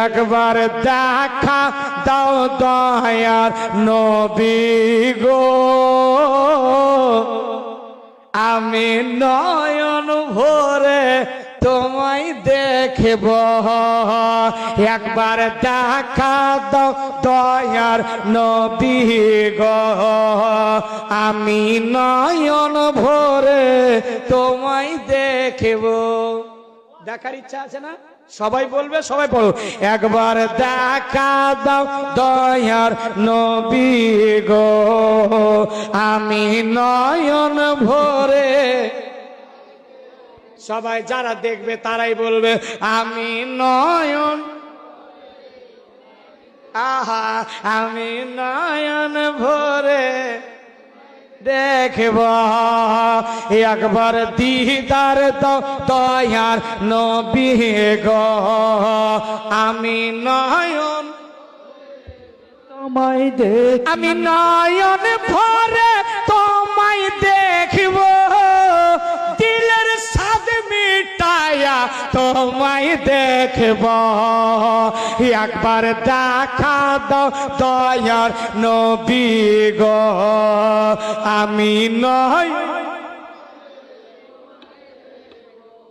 একবার দেখা দাও দয়ার নবী গো, আমি নয়ন ভরে তোমায় দেখব। একবার দেখা দাও দয়ার নবী গো, আমি নয়ন ভরে তোমায় দেখব। দেখার ইচ্ছা আছে না? সবাই বলবে, সবাই পড়ো। একবার দেখা দাও দয়ার নবী গো, আমি নয়ন ভরে। সবাই যারা দেখবে তারাই বলবে আমি নয়ন, আহা আমি নয়ন ভরে দেখব। একবার দিদার দাও দয়ার নবী গো, আমি নয়ন তোমায় দেখ, আমি নয়ন ভরে তোমায় দেখব। দিলের সাদ মিটায়া তোমায় দেখব। একবার দেখা দাও দয়ার নবী গো, আমি নয়।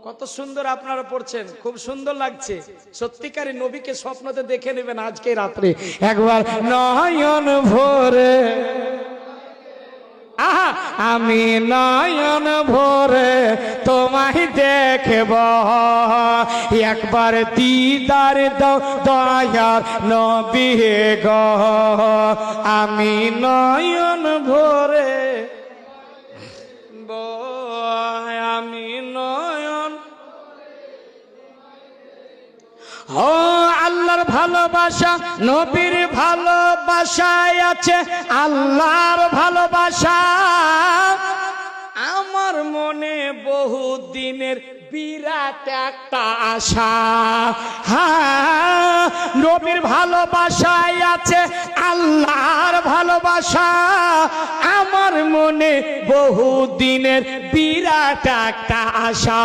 কত সুন্দর আপনারা পড়ছেন, খুব সুন্দর লাগছে। সত্যিকারী নবীকে স্বপ্নতে দেখে নেবেন আজকে রাত্রে। একবার নয়ন ভরে, আহা আমি নয়ন ভরে তোমায় দেখব। একবার দিদার দাও দয়ার নবী গো, আমি নয়ন ভরে, আমি নয়ন। ও আল্লাহর ভালোবাসা নবীর ভালোবাসায় আছে, আল্লাহর ভালোবাসা আমার মনে বহু দিনের বিরাট একটা আশা। হ্যাঁ নবীর ভালোবাসায় আছে আল্লাহর ভালোবাসা, আমার মনে বহু দিনের বিরাট একটা আশা।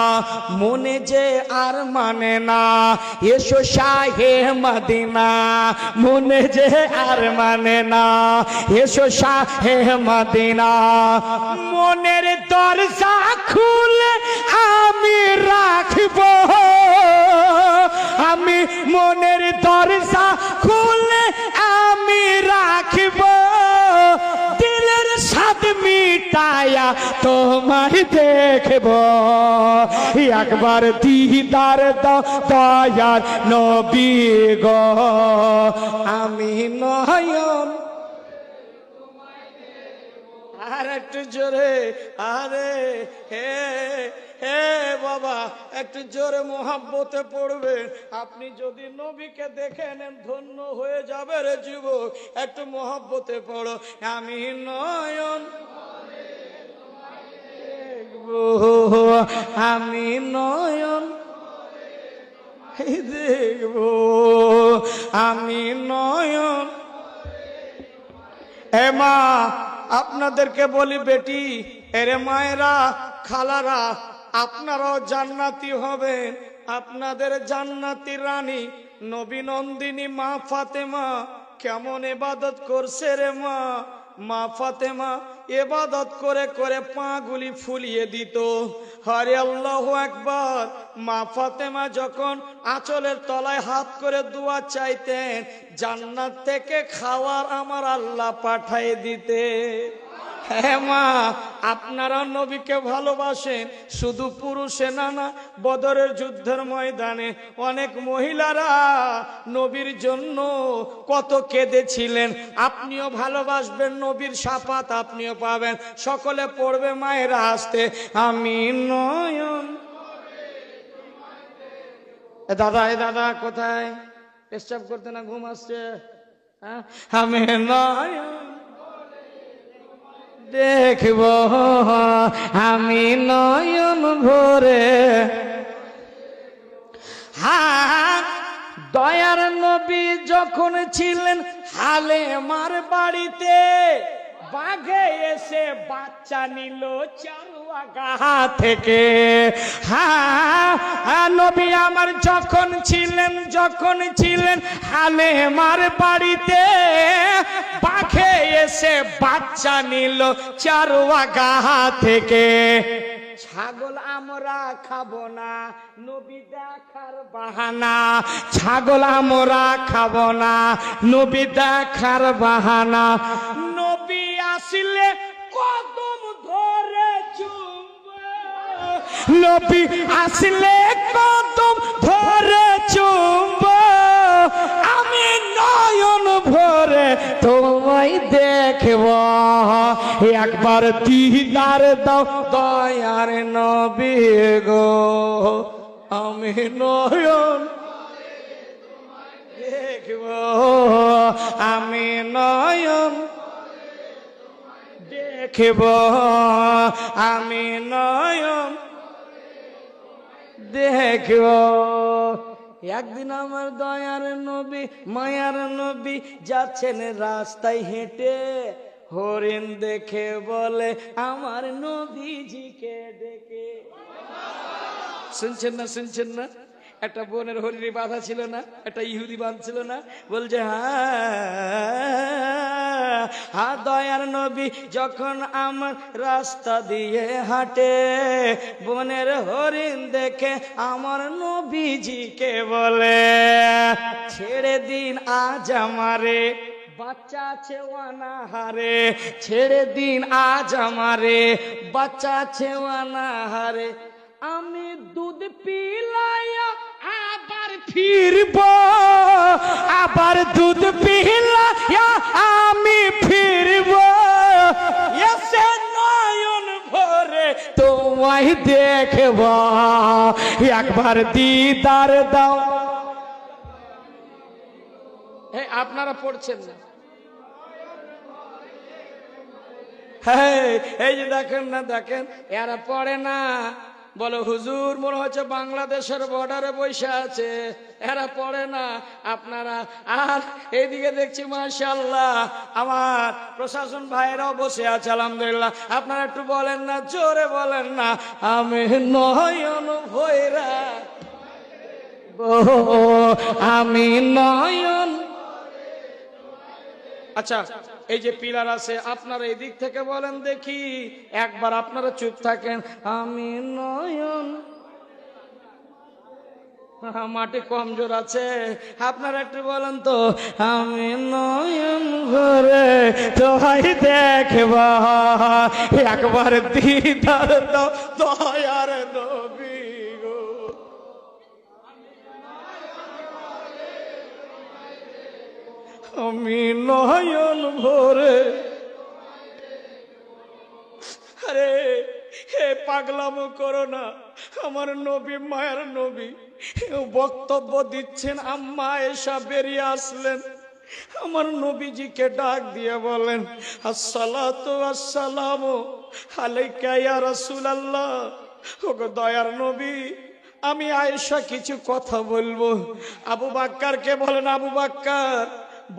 মনে যে আর মানে না এসো শাহে মদিনা, মনে যে আর মানে না এসো শাহে মদিনা। মনের দরজা খুলে আমি রাখব, আমি মনের দরজা খুলে আমি রাখব। দিলের সাদ মিটায়া তোমায় দেখব। একবার দিদার দাও দয়ার নবী গো, আমি নয়ন। আর একটু জোরে, আরে হে হে বাবা একটু জোরে মোহাব্বতে পড়বে। আপনি যদি নবীকে দেখে নেন ধন্য হয়ে যাবে রে যুবক। একটু মোহাব্বতে পড়ো, আমি নয়ন দেখবো, আমি নয়ন দেখবো, আমি নয়ন। এ মা আপনাদেরকে বলি বেটি, এরে মায়েরা খালারা, আপনারাও জান্নাতি হবেন। আপনাদের জান্নাতি রানী নবী নন্দিনী মা ফাতেমা কেমন ইবাদত করছে রে মা। মা ফাতেমা ইবাদত করে করে পাগুলি ফুলিয়ে দিত। হরে আল্লাহু আকবার। মা ফাতেমা যখন আঁচলের তলায় হাত করে দোয়া চাইতেন, জান্নাত থেকে খাওয়ার আমার আল্লাহ পাঠাই দিতে। হ্যাঁ মা আপনারা নবীকে ভালোবাসেন, শুধু পুরুষে না, না বদরের যুদ্ধের ময়দানে অনেক মহিলারা নবীর জন্য কত কেঁদেছিলেন। আপনিও ভালোবাসবেন, নবীর শাফাত আপনিও পাবেন। সকলে পড়বে মায়েরা আসতে, আমি নয়ন। এ দাদা কোথায়? পেশাব করতে না ঘুম আসছে? আমি নয়ন দেখব, আমি নয়ন ভরে। হ্যাঁ দয়ার নবী যখন ছিলেন হালেমার বাড়িতে, বাঘে এসে বাচ্চা নিল চারু আগা থেকে। হ্যাঁ, নবী আমার যখন ছিলেন হালেমার বাড়িতে, পাখে এসে বাচ্চা নিল চারুয়াগা থেকে। ছাগল আমরা খাবো না, নবী দেখার বাহানা। ছাগল আমরা খাবো না, নবী দেখার বাহানা। নবী আসলে কদম ধরে চুমবো, নবী আসলে কদম ধরে চুমবো। আমি নয়ন ভরে তোমায় দেখব, একবার দিদার দাও দয়ার নবী গো। আমি নয়ন দেখব, আমি নয়ন দেখব, আমি নয়ন দেখব। একদিন আমার দয়ার নবী মায়ার নবী যাচ্ছেন রাস্তায় হেঁটে, হরিণ দেখে বলে আমার নবীজিকে ডেকে। শুনছেন না? একটা বোনের হরিণী বাঁধা ছিল না, একটা ইহুদি বাঁধছিল না, বলছে হ্যাঁ দয়ার নবী যখন আমার রাস্তা দিয়ে হাঁটে, বোনের হরিণ দেখে আমার নবীজিকে বলে ছেড়ে দিন আজ আমারে, বাচ্চা আছে অনাহারে। ছেড়ে দিন আজ আমারে, বাচ্চা আছে অনাহারে। আমি দুধ পিলাইয়া আবার ফিরব, আবার দুধ পিলাইয়া আমি ফিরব। এসে নয়ন ভরে তোমায় দেখব, একবার দিদার দাও। আপনারা পড়ছেন না? হ্যাঁ, এই যে দেখেন এরা পড়ে না। বলো হুজুর মনে হচ্ছে বাংলাদেশের বর্ডারে বসে আছে, এরা পড়ে না। আপনারা আর এইদিকে দেখছি মাশাআল্লাহ আমার প্রশাসন ভাইরাও বসে আছে আলহামদুলিল্লাহ। আপনারা একটু বলেন না, জোরে বলেন না, আমি নয়ন ভৈরা, আমি নয়ন। আচ্ছা, এই যে পিলার আছে আপনারা এই দিক থেকে বলেন দেখি, একবার আপনারা চুপ থাকেন। আমি নয়ন, মাটি কমজোর আছে, আপনারা একটু বলেন তো, আমি নয়ন ভরে তোমায় দেখব, একবার দিদার দাও দয়ার নবী গো। আমি নয়ন ভরে। আরে হে পাগলামো করো না, আমার নবী মায়ের নবী বক্তব্য দিচ্ছেন। আম্মা আয়েশা বেরিয়ে আসলেন, আমার নবীজিকে ডাক দিয়ে বলেন আসসালাতু আসসালামু আলাইকা ইয়া রাসূলুল্লাহ। ওগো দয়ার নবী, আমি আয়েশা কিছু কথা বলবো। আবু বাক্কারকে বলেন আবু বাক্কার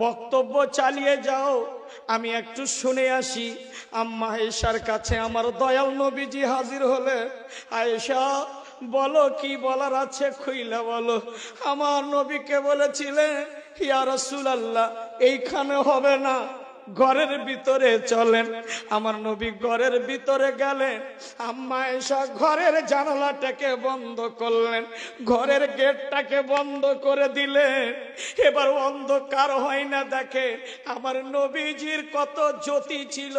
বক্তব্য চালিয়ে যাও, আমি একটু শুনে আসি। আম্মা আয়েশার কাছে আমার দয়াল নবীজি হাজির হলে, আয়েশা বলো কি বলার আছে খুইলা বলো। আমার নবীকে বলেছিলেন ইয়া রাসূলুল্লাহ এইখানে হবে না, ঘরের ভিতরে চলেন। আমার নবী ঘরের ভিতরে গেলেন, আম্মা আয়েশা ঘরের জানালাটাকে বন্ধ করলেন, ঘরের গেটটাকে বন্ধ করে দিলেন। এবার অন্ধকার হয় না। দেখে আমার নবীজির কত জ্যোতি ছিল,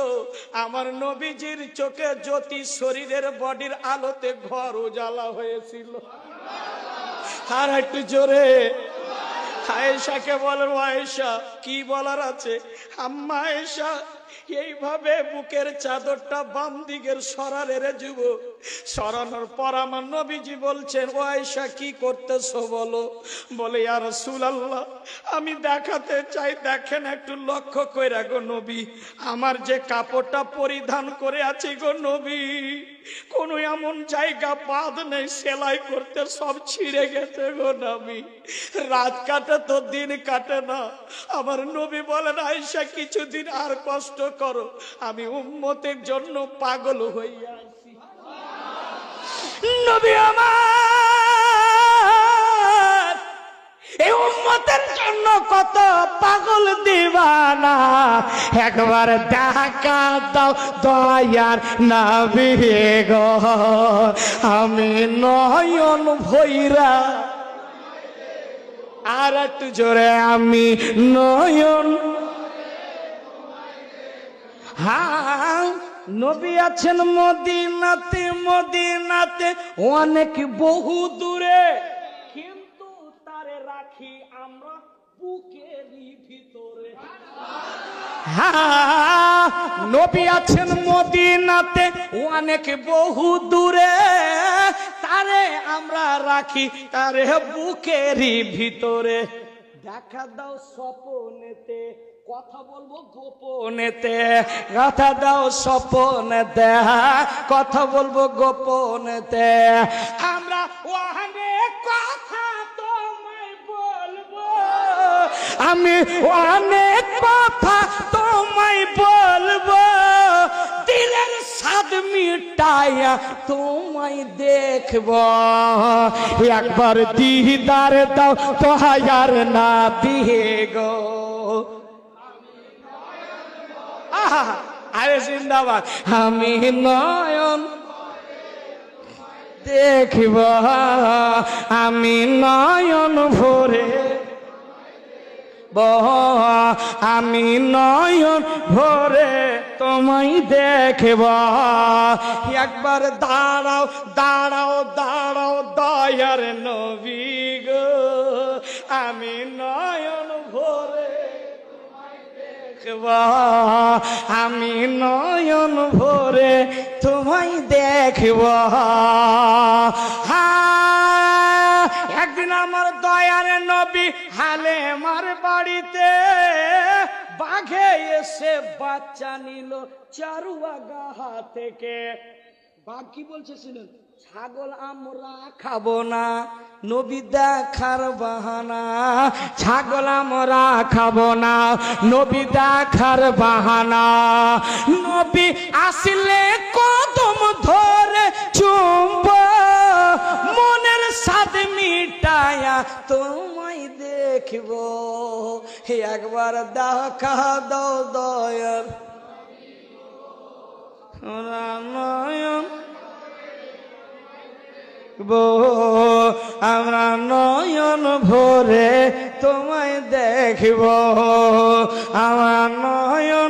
আমার নবীজির চোখে জ্যোতি, শরীরের বডির আলোতে ঘর উজালা হয়েছিল। আর একটু জোরে আয়েশাকে বলেন আয়েশা কি বলার আছে। আম্মা আয়েশা এইভাবে বুকের চাদরটা বাম দিকের সরারে রে যুব, সরানোর পর আমার নবীজি বলছেন ও আয়েশা কি করতেছো বলো। বলে ইয়া রাসূলুল্লাহ আমি দেখাতে চাই, দেখেন একটু লক্ষ্য কইরা গো নবী, আমার যে কাপড়টা পরিধান করে আছি গো নবী, কোন এমন জায়গা বাদ নেই, সেলাই করতে সব ছিঁড়ে গেছে গো নবী। রাত কাটে তো দিন কাটে না। আমার নবী বলেন আয়েশা কিছুদিন আর কষ্ট করো, আমি উম্মতের জন্য পাগল হইয়া আছি। নবী আমার এই উম্মতের জন্য কত পাগল দিবানা, একবার দেখা দাও দয়ার নবী গো, আমি নয়ন ভৈরা, আর একটু জোরে, আমি নয়ন। হ্যাঁ, নবী আছেন মদিনাতে, মদিনাতে অনেক বহু দূরে, কিন্তু তারে রাখি আমরা বুকেরই ভিতরে। হ্যাঁ, নবী আছেন মদিনাতে অনেক বহু দূরে, তারে আমরা রাখি তারে বুকেরই ভিতরে। দেখা দাও স্বপনেতে, কথা বলবো গোপনেতে, কথা দাও স্বপনেতে, কথা বলবো গোপনেতে। আমরা অনেক কথা তোমায় বলবো, আমি অনেক কথা তোমায় বলবো, দিলের স্বাদ মিটাইয়া তোমায় দেখবো, একবার দিদার দাও তোহার না দিয়ে গো। আরে জিন্দাবাদ। আমি নয়ন দেখব, আমি নয়ন ভরে, আমি নয়ন ভরে তোমায় দেখব, একবার দাঁড়াও দাঁড়াও দাঁড়াও দয়ার নবী গো, আমি নয়ন ভরে, আমি নয়ন ভরে তোমায় দেখব। একদিন আমার দয়ার নবী হালে আমার বাড়িতে, বাঘে এসে বাচ্চা নিল চারুয়াগা থেকে। বাঘ কি বলছে শুনুন, ছাগল আমরা খাবো না, নবী দেখার বাহানা, ছাগল আমরা খাবো না, নবী দেখার বাহানা। নবী আসলে কদম ধরে চুম্ব, মনের স্বাদ মিটায়া তোমায় দেখব, একবার দেখা দাও দয়ার নয়ন, আমরা নয়ন ভরে তোমায় দেখব, আমার নয়ন